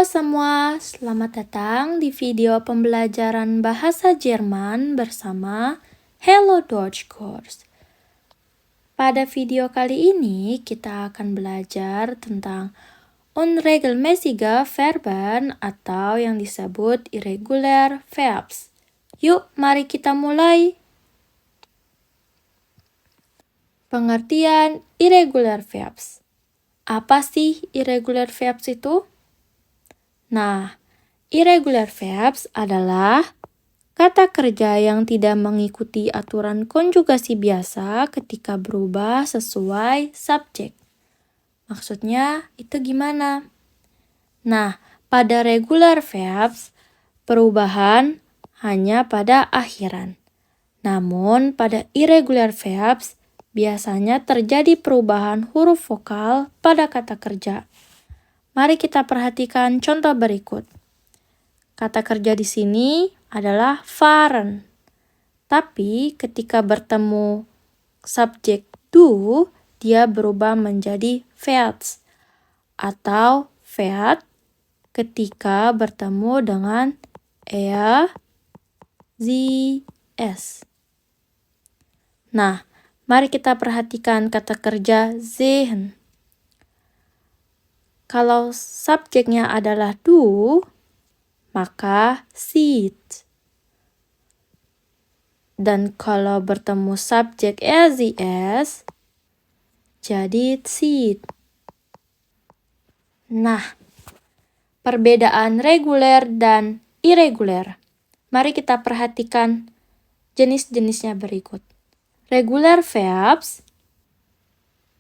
Halo semua, selamat datang di video pembelajaran bahasa Jerman bersama Hello Deutsch Course. Pada video kali ini kita akan belajar tentang unregelmäßige Verben atau yang disebut irregular verbs. Yuk, mari kita mulai. Pengertian irregular verbs. Apa sih irregular verbs itu? Nah, irregular verbs adalah kata kerja yang tidak mengikuti aturan konjugasi biasa ketika berubah sesuai subjek. Maksudnya itu gimana? Nah, pada regular verbs, perubahan hanya pada akhiran. Namun, pada irregular verbs, biasanya terjadi perubahan huruf vokal pada kata kerja. Mari kita perhatikan contoh berikut. Kata kerja di sini adalah fahren. Tapi ketika bertemu subjek du, dia berubah menjadi fährt atau fährt ketika bertemu dengan er, sie, es. Nah, mari kita perhatikan kata kerja sehen. Kalau subjeknya adalah du, maka sieht. Dan kalau bertemu subjek er, sie, es, jadi zieht. Nah, perbedaan reguler dan irregular. Mari kita perhatikan jenis-jenisnya berikut. Regular verbs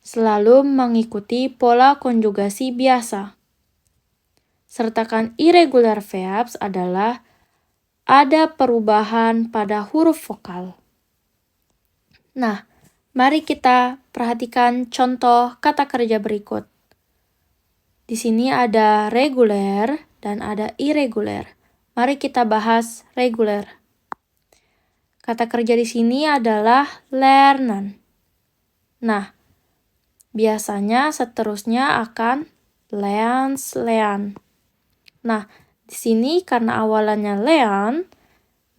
selalu mengikuti pola konjugasi biasa. Sertakan irregular verbs adalah ada perubahan pada huruf vokal. Nah, mari kita perhatikan contoh kata kerja berikut. Di sini ada reguler dan ada irregular. Mari kita bahas reguler. Kata kerja di sini adalah lernen. Nah, biasanya seterusnya akan lernen. Nah, di sini karena awalannya lernen,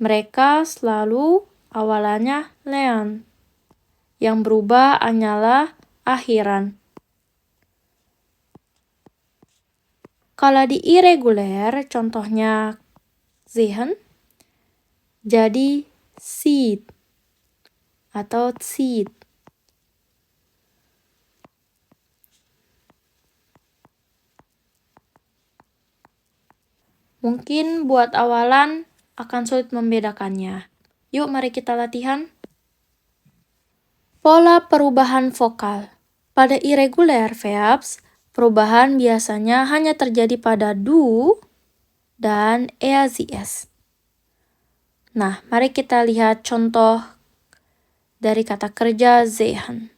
mereka selalu awalannya lernen. Yang berubah hanyalah akhiran. Kalau di irregular, contohnya sehen, jadi sieht atau zieht. Mungkin buat awalan akan sulit membedakannya. Yuk mari kita latihan. Pola perubahan vokal. Pada irregular verbs, perubahan biasanya hanya terjadi pada du dan er, sie, es. Nah, mari kita lihat contoh dari kata kerja sehen.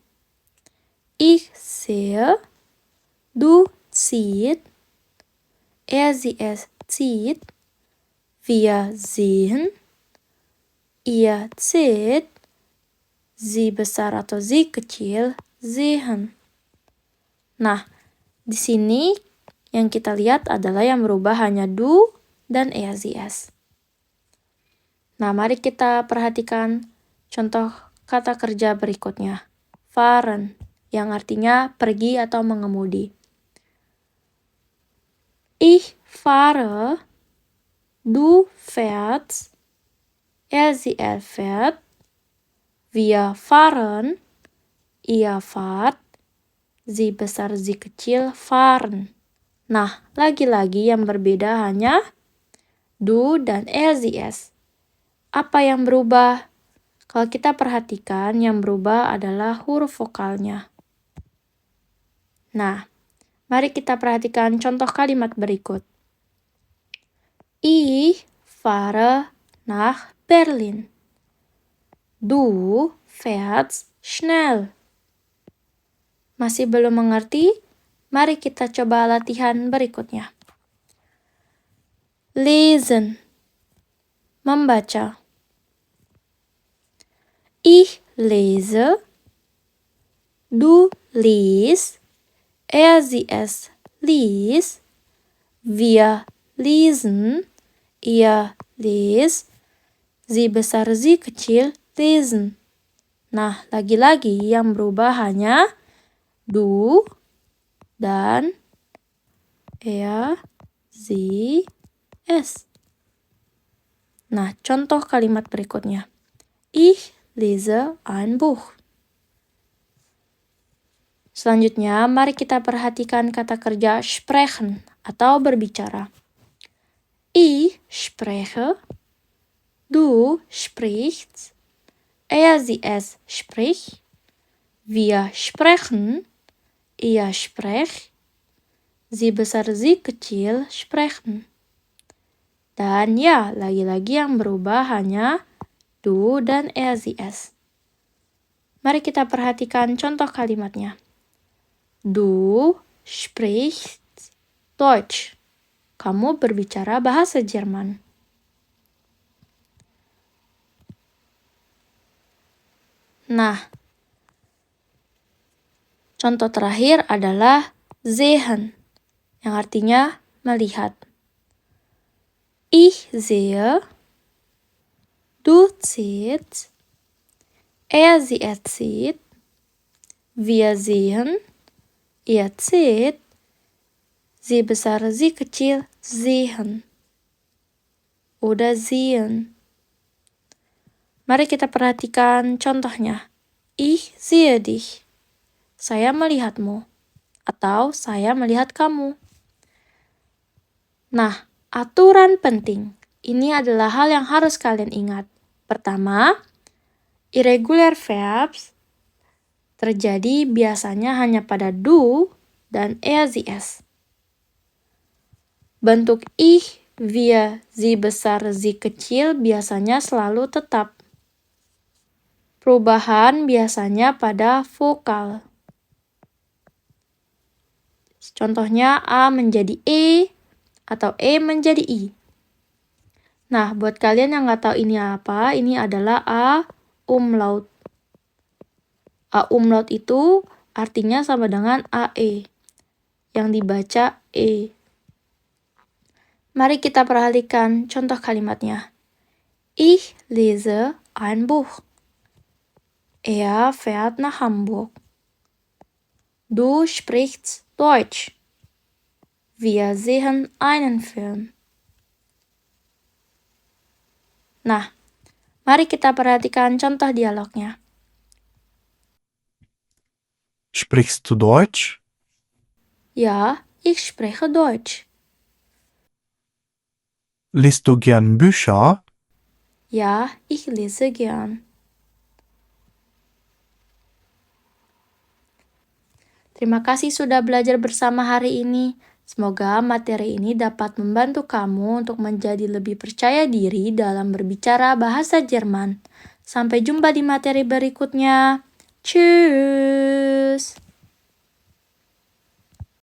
Ich sehe, du ziehst, er, sie, es zieht, wir sehen, ihr seht, sie besar atau sie kecil sehen. Nah, di sini yang kita lihat adalah yang berubah hanya du dan er, sie, es. Nah, mari kita perhatikan contoh kata kerja berikutnya. Fahren, yang artinya pergi atau mengemudi. Ich fahre, du fährst, er, sie, er fährt, wir fahren, ihr fahrt, sie besar, sie kecil fahren. Nah, lagi-lagi yang berbeda hanya du dan er, sie, es. Apa yang berubah? Kalau kita perhatikan, yang berubah adalah huruf vokalnya. Nah, mari kita perhatikan contoh kalimat berikut. Ich fahre nach Berlin. Du fährst schnell. Masih belum mengerti? Mari kita coba latihan berikutnya. Lesen. Membaca. Ich lese. Du liest. Er, sie, es liest. Wir lesen. Ihr liest. Sie besar, sie kecil, lesen. Nah, lagi-lagi yang berubah hanya du dan er, sie, es. Nah, contoh kalimat berikutnya. Ich lese ein Buch. Selanjutnya, mari kita perhatikan kata kerja sprechen atau berbicara. Ich spreche, du sprichst, er sie es spricht, wir sprechen, ihr sprecht, sie besar sie kecil sprechen. Dan ya, lagi-lagi yang berubah hanya du dan er sie es. Mari kita perhatikan contoh kalimatnya. Du sprichst Deutsch. Kamu berbicara bahasa Jerman. Nah, contoh terakhir adalah sehen, yang artinya melihat. Ich sehe, du siehst, er sie es sieht, wir sehen, ihr seht, sie besar sie kecil sehen oder sehen. Mari kita perhatikan contohnya. Ich sehe dich. Saya melihatmu. Atau saya melihat kamu. Nah, aturan penting. Ini adalah hal yang harus kalian ingat. Pertama, irregular verbs terjadi biasanya hanya pada du dan er sie es. Bentuk ich, wir, sie besar, sie kecil biasanya selalu tetap. Perubahan biasanya pada vokal. Contohnya A menjadi E atau E menjadi I. Nah, buat kalian yang nggak tahu ini apa, ini adalah A umlaut. A umlaut itu artinya sama dengan AE, yang dibaca E. Mari kita perhatikan contoh kalimatnya. Ich lese ein Buch. Er fährt nach Hamburg. Du sprichst Deutsch. Wir sehen einen Film. Nah, mari kita perhatikan contoh dialognya. Sprichst du Deutsch? Ja, ich spreche Deutsch. Liest du gern Bücher? Ja, ich lese gern. Terima kasih sudah belajar bersama hari ini. Semoga materi ini dapat membantu kamu untuk menjadi lebih percaya diri dalam berbicara bahasa Jerman. Sampai jumpa di materi berikutnya. Tschüss!